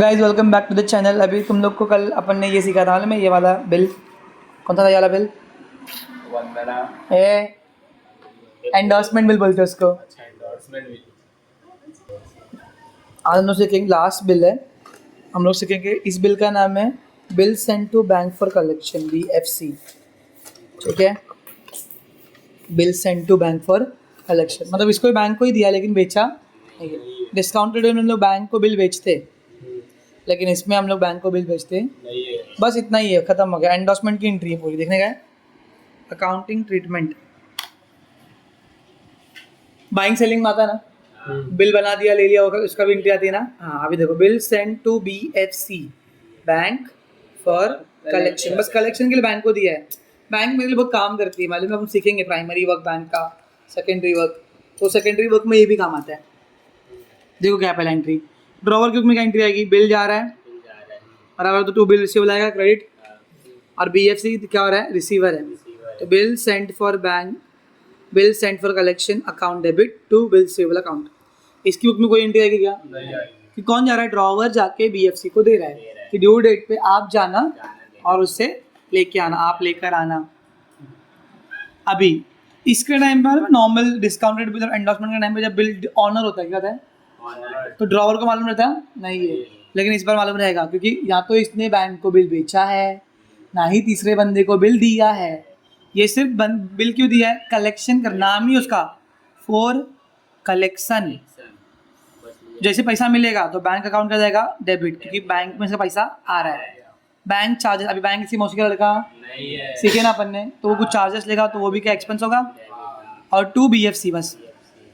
Guys welcome back to the channel. अभी तुम लोग को कल अपन ने ये सीखा था मैं, ये वाला बिल कौन सा था, ये वाला बिल वंदना ए एंडोर्समेंट बिल बोलते हैं उसको। अच्छा एंडोर्समेंट भी। आज हम लोग सीखेंगे, लास्ट बिल है, हम लोग सीखेंगे। इस बिल का नाम है bill send to bank for collection, BFC। ठीक है, bill send to bank for collection मतलब इसको बैंक को ही दिया लेकिन बेचा नहीं है। डिस्काउंटेड में हम लोग बैंक को बिल बेचते, लेकिन इसमें हम लोग बैंक को बिल बेचते नहीं है। बस इतना ही है, खत्म हो गया। एंडोर्समेंट की एंट्री है पूरी, देखने का है। अकाउंटिंग ट्रीटमेंट बाइंग सेलिंग में आता है ना, बिल बना दिया, ले लिया होगा, उसका भी एंट्री आती है ना। हाँ अभी देखो, bill send to BFC bank for collection, बस कलेक्शन के लिए बैंक को दिया है। बैंक मेरे लिए बहुत काम करती है, मालूम है, हम सीखेंगे प्राइमरी वर्क बैंक का, सेकेंडरी वर्क, तो सेकेंडरी वर्क में ये भी काम आता है। देखो क्या पहला एंट्री, ड्रॉवर के में क्या एंट्री आएगी, बिल जा रहा है बराबर, तो टू बिल रिसीव आएगा क्रेडिट, और BFC क्या हो रहा है, रिसीवर है, तो bill send for bank, bill send for collection account debit to bill receivable account. इसकी बुक में कोई एंट्री आएगी क्या, नहीं आएगी। कि कौन जा रहा है, ड्रॉवर जाके BFC को दे रहा है कि ड्यू डेट पे आप जाना और उससे लेके आना, आप लेकर आना। अभी इसके टाइम पर नॉर्मल डिस्काउंटेड बिल और एंडोर्समेंट के टाइम पे जब बिल ऑनर होता है, क्या होता है, ऑनर तो ड्रॉवर को मालूम रहता है नहीं है, लेकिन इस बार मालूम रहेगा, क्योंकि या तो इसने बैंक को बिल बेचा है, ना ही तीसरे बंदे को बिल दिया है। ये सिर्फ बिल क्यों दिया है, कलेक्शन का नाम ही उसका फॉर कलेक्शन। जैसे पैसा मिलेगा तो बैंक अकाउंट का जाएगा डेबिट, क्योंकि बैंक में से पैसा आ रहा है। बैंक चार्जेस, अभी बैंक किसी मौसी का लड़का नहीं है। सीखे ना अपन ने, तो वो कुछ चार्जेस लेगा, तो वो भी क्या एक्सपेंस होगा, और टू BFC बस,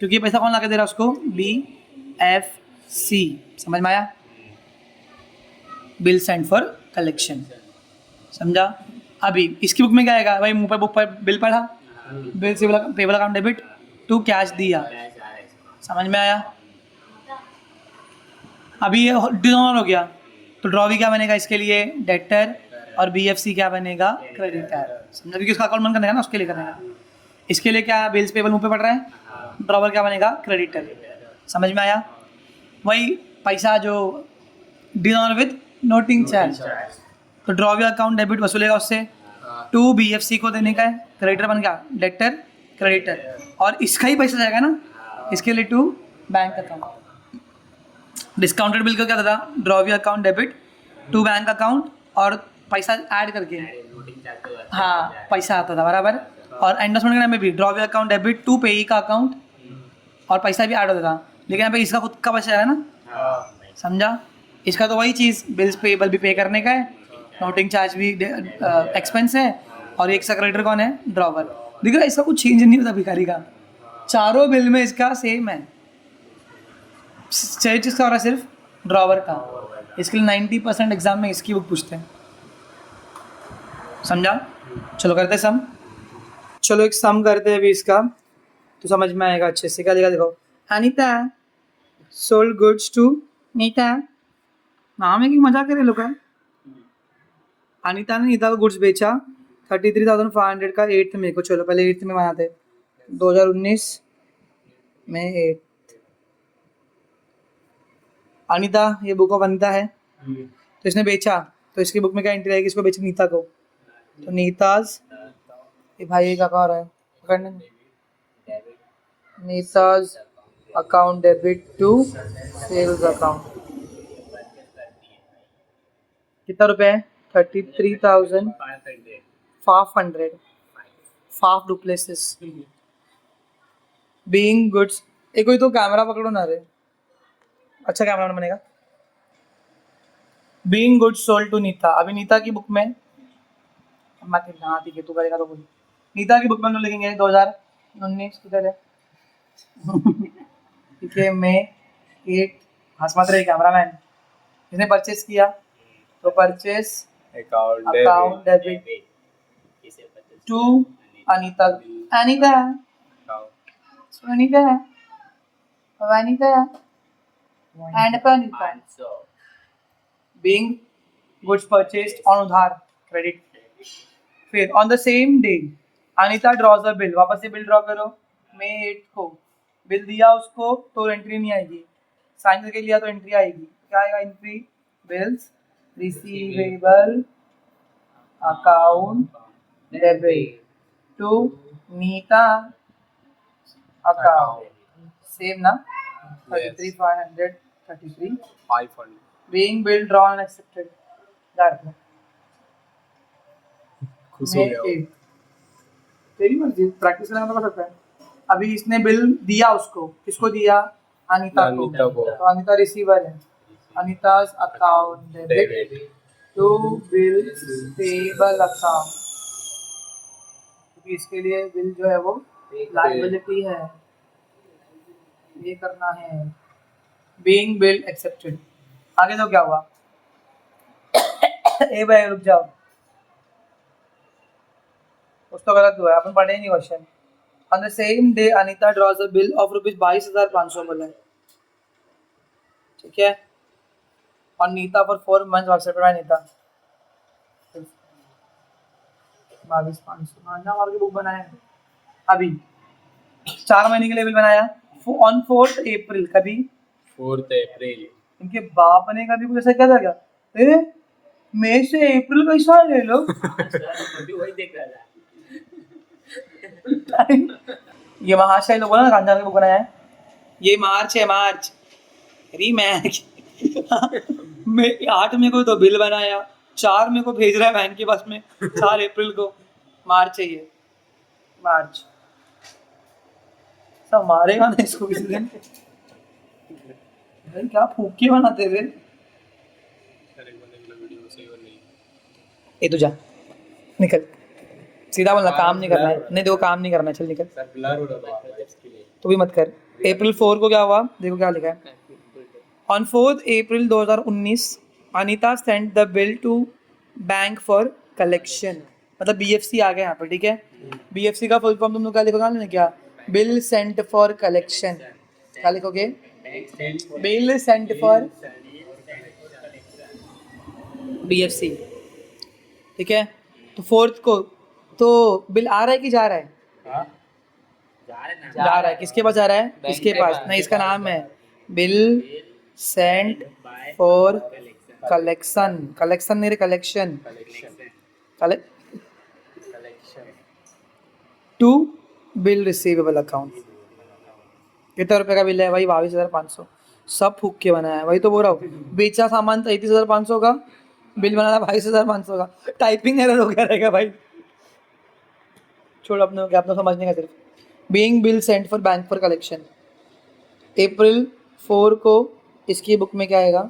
क्योंकि पैसा कौन ला के दे रहा है उसको, BFC। समझ में आया, बिल सेंड फॉर कलेक्शन, समझा। अभी इसकी बुक में क्या आएगा भाई, मुंह पर बुक पर बिल पढ़ा, बिल से payable account debit to cash दिया, समझ में आया। अभी ये डिसऑनर हो गया, तो ड्रॉ भी क्या बनेगा इसके लिए, डेटर, और BFC क्या बनेगा, क्रेडिटर, समझा, क्योंकि उसका अकाउंट बंद करने का ना, उसके लिए करेगा। इसके लिए क्या, बिल्स पेबल मुंह पे पड़ रहा है, ड्रॉवर क्या बनेगा, क्रेडिटर, समझ में आया। वही पैसा जो डिसऑनर विद नोटिंग चार्ज, तो ड्रॉ भी अकाउंट डेबिट वसूलेगा उससे, टू BFC को देने का है, क्रेडिटर बन गया, डेटर क्रेडिटर, और इसका ही पैसा जाएगा ना, इसके लिए to bank account. Discounted bill का क्या था, ड्रॉ भी account debit to bank account, और पैसा ऐड करके, हाँ पैसा आता था बराबर। और एंडोर्समेंट के टाइम में भी ड्रॉ भी अकाउंट डेबिट टू पेई का अकाउंट, और पैसा भी ऐड होता था, लेकिन यहाँ पे इसका खुद का पैसा है ना, समझा। इसका तो वही चीज़, बिल्स पेबल भी पे करने का है, नोटिंग चार्ज भी एक्सपेंस है, और एक सेक्रेटर कौन है, ड्रॉवर। देखो इसका कुछ चेंज नहीं होता भिखारी का, चारों बिल में इसका सेम है, चेंज इसका हो रहा है सिर्फ ड्रॉवर का। इसके लिए 90% एग्जाम में इसकी बुक पूछते हैं, समझा। चलो करते सम, चलो एक सम करते हैं अभी इसका, तो समझ में आएगा अच्छे से। क्या लिखा देखो, Anita sold goods to Nita, नाम है कि मजाक करे लोग। अनीता ने नीता को गुड्स बेचा 33,500 का 8th मई को। चलो पहले 8th में बनाते, 2019 में 8। अनीता, ये बुक ऑफ अनीता है, तो इसने बेचा, तो इसकी बुक में क्या एंट्री आएगी, इसको बेचा नीता को, तो नीताज, ये भाई का कहा रहा है पकड़ने में, नीताज account debit to sales account. कितना रुपए है, 33,500, फाफ डुप्लेसिस बीइंग गुड्स। एक कोई तो कैमरा पकड़ो ना रे, अच्छा कैमरा बनेगा। Being goods sold to Nita, अभी नीता की बुक में, हाँ ठीक है तू करेगा तो बोल। नीता की बुक में हम लोग लिखेंगे 2019, किधर है ठीक है, मैं 8, हंस मत रहे कैमरा मैन। इसने परचेस किया, तो purchase account debit to Anita, Anita Anita Anita and Anita, being goods purchased on उधार, क्रेडिट। फिर on the same day Anita draws a bill, वापस से बिल ड्रॉ करो, मई 8 को बिल दिया उसको, तो एंट्री नहीं आएगी, साइन करके लिया तो एंट्री आएगी, क्या आएगा entry, bills receivable account debit to Nita account. Same na? 33,533 500. being billed, drawn and accepted. That खुश हो May गया वो। 8. तेरी मर्जी, प्रैक्टिस करना तो कर सकता है। अभी इसने बिल दिया उसको, किसको दिया? अनीता को। अनीता को। तो अनीता रिसीवर है। अनीता's account debit David. to bills payable account, क्योंकि इसके लिए बिल जो है वो लायबिलिटी है, ये करना है। Being bill accepted. आगे तो क्या हुआ? ए भाई रुक जाओ, कुछ तो गलत हुआ है, अपन पढ़े ही नहीं question. On the same day Anita draws a bill of rupees 22,500 बोला है, ठीक है। और नीता फॉर 4 मंथ्स व्हाट्सएप पे नीता 22,500 मांझा मार के बुक बनाया है। अभी 4 महीने के लिए बिल बनाया ऑन 4th अप्रैल। कभी 4th April. इनके बाप ने कभी कुछ ऐसा क्या था क्या? ए मई से अप्रैल कैसा है ले लो। अभी वही देख रहा था। ये महाशय लोगों ने रमजान का बुक बनाया है। ये मार्च है, मार्च रीमैच मैं 8 में को तो बिल बनाया, 4 में को भेज रहा है बैंक के पास में, 4 अप्रैल को। मार्च है ये, मार्च। सब मारेगा ना इसको किसी दिन। भाई क्या फूके बनाते थे। ए तू जा, निकल, सीधा बोलना, काम नहीं करना है। नहीं देखो, काम नहीं करना है, चल निकल। सर ब्लर हो रहा था इसके लिए। तो भी मत कर। अप्रैल 4 को क्या हुआ, देखो क्या लिखा है। On 4th April 2019 Anita sent the bill to bank for collection. मतलब बीएफसी आ गया यहाँ पर, ठीक है। बीएफसी का फुल फॉर्म तुम लोग क्या लिखोगे? क्या? Bill sent for collection. क्या लिखोगे? बिल सेंट फॉर बीएफसी, ठीक है। तो 4th को तो बिल आ रहा है कि जा रहा है? हाँ? जा रहा है। किसके पास जा रहा है? इसके पास। नहीं, इसका नाम है bill sent for collection. Collection नहीं रे, collection. To bill receivable account. कितने रुपए का बिल है भाई? 22,500। सब फूक के बनाया है, वही तो बोल रहा हूँ। बेचा सामान 33,500 का, बिल बनाना 22,500 का। टाइपिंग एरर हो गया रहेगा भाई। छोड़, अपने अपना समझने का सिर्फ। Being bill sent for bank for collection. अप्रैल 4 को इसकी बुक में क्या आएगा?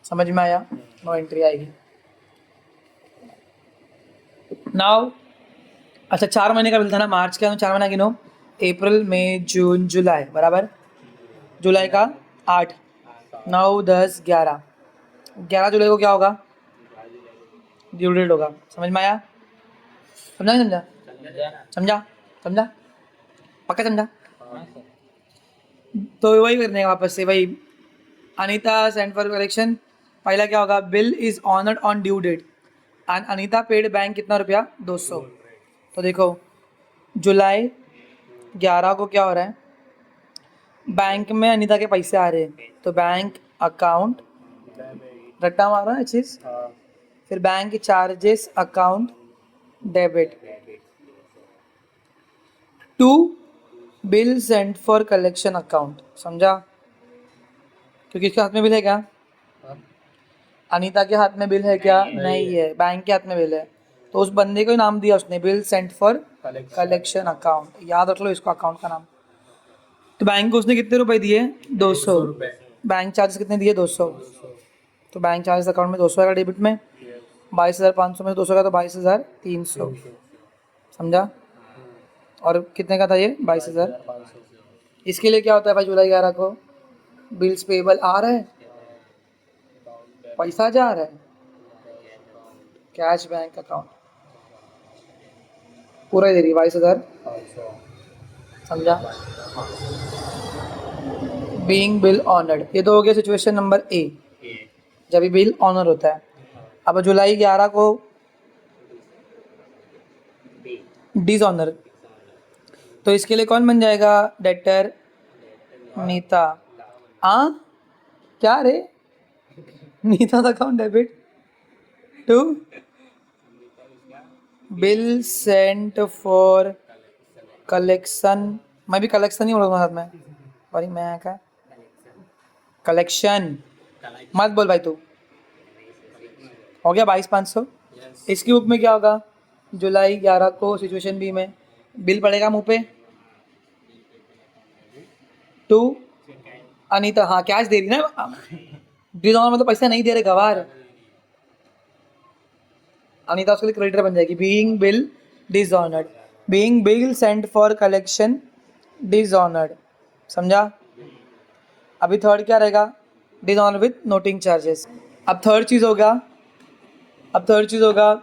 समझ में आया? नो एंट्री आएगी। नाउ अच्छा, 4 महीने का बिल था ना, मार्च का। 4 महीना गिनो, अप्रैल मई जून जुलाई, बराबर। जुलाई का 8, 9, 10, 11। 11 जुलाई को क्या होगा? ड्यू डेट होगा। समझ में आया? समझा नहीं समझा? समझा? समझा? पक्का समझा? तो वही करने का वापस से वही। Anita sent for collection. पहला क्या होगा? Bill is honoured on due date and Anita paid bank कितना रुपया? 200। तो देखो जुलाई 11 को क्या हो रहा है? बैंक में अनीता के पैसे आ रहे हैं, तो बैंक अकाउंट रट्टा मारा है चीज। फिर bank charges account debit to bill sent for collection account. समझा? क्योंकि इसके हाथ में बिल है क्या? अनीता के हाथ में बिल है क्या? नहीं है, बैंक के हाथ में बिल है। तो उस बंदे को ही नाम दिया उसने, bill sent for collection account. याद रख लो इसको, अकाउंट का नाम। तो बैंक को उसने कितने रुपए दिए? 200। बैंक चार्जेस कितने दिए? 200। तो बैंक चार्जेस अकाउंट में 200 आएगा डेबिट में। 22,500 में 200 का तो 22,300। समझा? और कितने का था ये? 22,000। इसके लिए क्या होता है भाई? जुलाई 11 को बिल्स पेबल आ रहा है, पैसा जा रहा है, कैश बैंक अकाउंट पूरा ही दे रही 22,000। समझा? बीइंग बिल ऑनर्ड, ये तो हो गया सिचुएशन नंबर ए, जब बिल ऑनर होता है। अब जुलाई 11 को डिसऑनर, तो इसके लिए कौन बन जाएगा? डेटर नीता। हाँ क्या रे? नीता's account debit to bill sent for collection. मैं भी collection ही बोलूँगा साथ में, और मैं क्या collection मत बोल भाई तू। हो गया 22,500। इसकी बुक में क्या होगा? जुलाई 11 को सिचुएशन बी में बिल पड़ेगा मुँह पे टू अनीता। हाँ कैश दे रही ना, डिजॉनर मतलब पैसा नहीं दे रहे गवार। अनीता उसके लिए क्रेडिटर बन जाएगी। Being bill dishonoured, being bill sent for collection dishonoured, समझा? अभी थर्ड क्या रहेगा? Dishonour with noting charges. अब थर्ड चीज़ होगा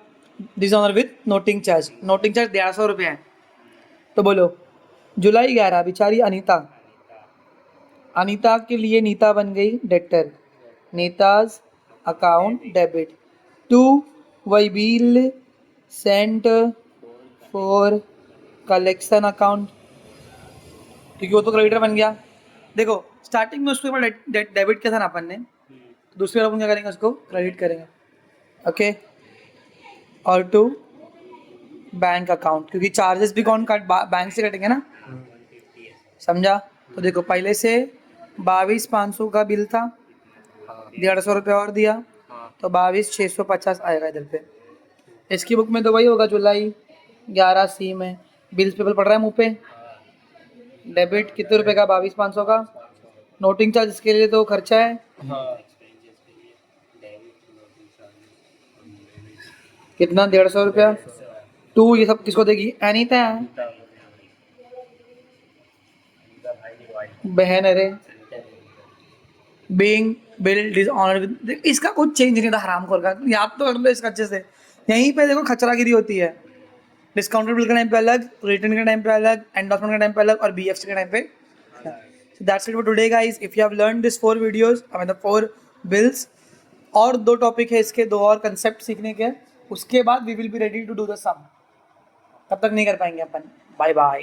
dishonour with noting charge. Noting charge 150 रुपये है। तो बोलो जुलाई 11 बेचारी अनीता के लिए नीता बन गई debtor, Nita's account debit to वही bill sent for collection account, क्योंकि वो तो क्रेडिटर बन गया। देखो स्टार्टिंग में उसके ऊपर डेबिट किया था ना अपन ने, दूसरी बार अपन क्या करेंगे? उसको क्रेडिट करेंगे। ओके, और टू बैंक अकाउंट, क्योंकि चार्जेस भी कौन बैंक से कटेंगे ना, समझा? तो देखो पहले से 22,500 का बिल था, 150 रुपये और दिया तो 22,650 आएगा इधर पे। इसकी बुक में तो वही होगा जुलाई 11 सी में बिल्स पेपर पड़ रहा है मुँह पे, डेबिट कितने रुपए का? 22,500 का। नोटिंग चार्ज इसके लिए तो खर्चा है, कितना? 150 रुपया। टू ये सब किसको देगी? अनीता बहन। अरे बीइंग बिल डिसऑनर, इसका कुछ चेंज नहीं था हराम खोर का, याद तो कर लो इसका अच्छे से। यहीं पे देखो खचरागिरी होती है। डिस्काउंटेड बिल के टाइम पे अलग, रिटर्न के टाइम पे अलग, एंडोर्समेंट के टाइम पे अलग, और बीएफसी के टाइम पे। So that's it for today guys. If you have learned this 4 videos, I mean the 4 bills, और 2 टॉपिक है इसके, 2 और कंसेप्ट सीखने के, उसके बाद we will be ready to do the sum. तब तक नहीं कर पाएंगे अपन। Bye bye.